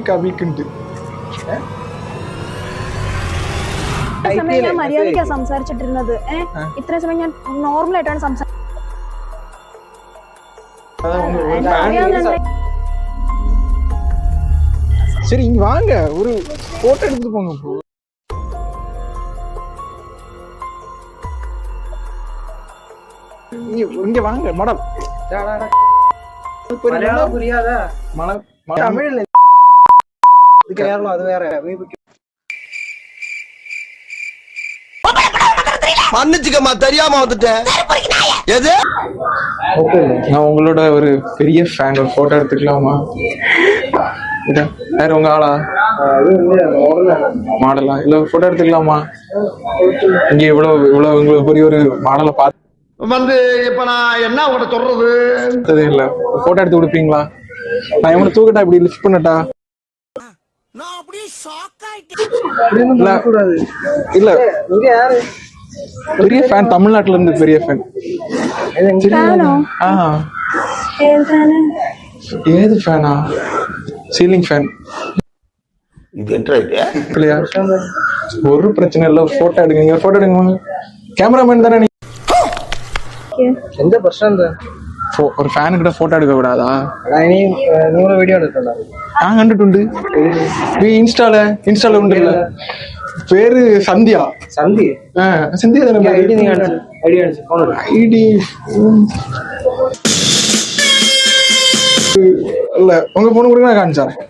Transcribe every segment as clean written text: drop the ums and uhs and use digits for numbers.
കവിക്കുണ്ട്. സമയം ഞാൻ മര്യാദയ്ക്കാ സംസാരിച്ചിട്ടിരുന്നത്. ഇത്ര സമയം ഞാൻ നോർമൽ ആയിട്ടാണ് സംസാരിച്ചത്. சரி இங்க வாங்க, ஒரு போட்டோ எடுத்துட்டு போங்க. இங்க வாங்க மேடம். புரியாதா? தமிழ்ல இது கேரளம், அது வேற. மன்னிச்சுக்கம்மா, தெரியாம வந்துட்டேன். எது? நான் உங்களோட ஒரு பெரிய ஃபேன். ஒரு போட்டோ எடுத்துக்கலாமா? வேற உங்க ஆளா? மாடலா? இல்ல போட்டோ எடுத்துக்கலாமா? இங்க இவ்வளவு உங்களுக்கு பெரிய ஒரு மாடலை பார்த்து இப்ப நான் என்ன உங்கள்ட்ட சொல்றது இல்ல. போட்டோ எடுத்து கொடுப்பீங்களா? நான் இவனை தூக்கட்டா, இப்படி லிஃப்ட் பண்ணட்டா? இல்ல, பெரிய ஃபேன், தமிழ்நாட்டுல இருந்து பெரிய ஃபேன். ஏது ஃபேனா? Ceiling fan. இல்லையா? ஒரு பிரச்சனை இல்ல, போட்டோ எடுங்க. போட்டோ எடுங்க. கேமராமேன் தானே நீ? எந்த பிரச்சனை? ஒரு ஃபேனு கிட்ட போட்டோ எடுக்க கூடாதா? நீ வீடியோ எடுக்கல? நான் கண்டுட்டு இன்ஸ்டால உண்டு. இல்ல, பேரு சந்தியா. சந்தியா தானே? ஐடி இல்ல, உங்க போன் கொடுங்க, நான் காமிச்சாரேன்.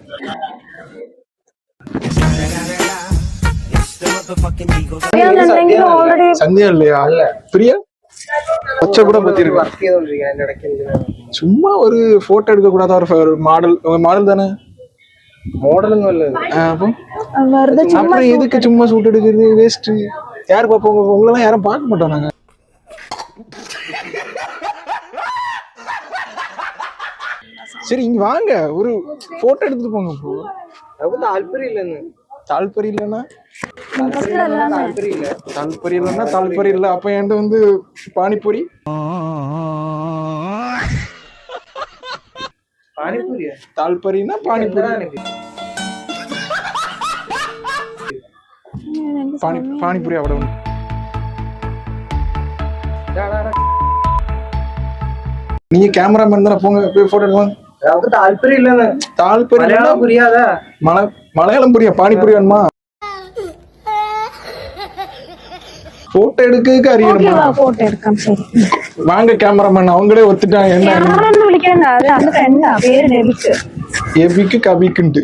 சந்தியா இல்லையா? பிரியா பச்சை கூட பத்தி இருக்கு. சும்மா ஒரு போட்டோ எடுக்க கூடாதா? ஒரு மாடல் தானே? மாடலுங்க இல்ல. அப்புறம் எதுக்கு சும்மா சூட் எடுக்கிறது? வேஸ்ட். யாரு பாப்போம்? உங்களெல்லாம் யாரும் பார்க்க மாட்டோம் நாங்க. சரி இங்க வாங்க, ஒரு போட்டோ எடுத்துட்டு போங்க. தால்பரி இல்லைன்னு. தால்பரி இல்லைன்னா தால்பரி இல்ல. அப்ப என்கிட்ட வந்து பானிபூரி. தால்பரினா பானிபூரி. பானிபூரி அவ்வளவு. நீங்க கேமராமேன் தானே? போங்க, போய் போட்டோ எடுங்க. தால்பரி இல்லைன்னு. தால்பரி புரியாதா? மலையாளம் புரியும். பானிபூரி வேணுமா? போட்டோ எடுக்க அறியணுமா? போட்டோ எடுക്കാം. சரி வாங்க கேமராமேன். அவங்களே ஒத்துட்டாங்க. என்ன விളിക്കണ്ട, அது அந்த ஃப்ரெண்டா, பேரு நெபிக்கு. எபிக்கு கபிக்குண்டு.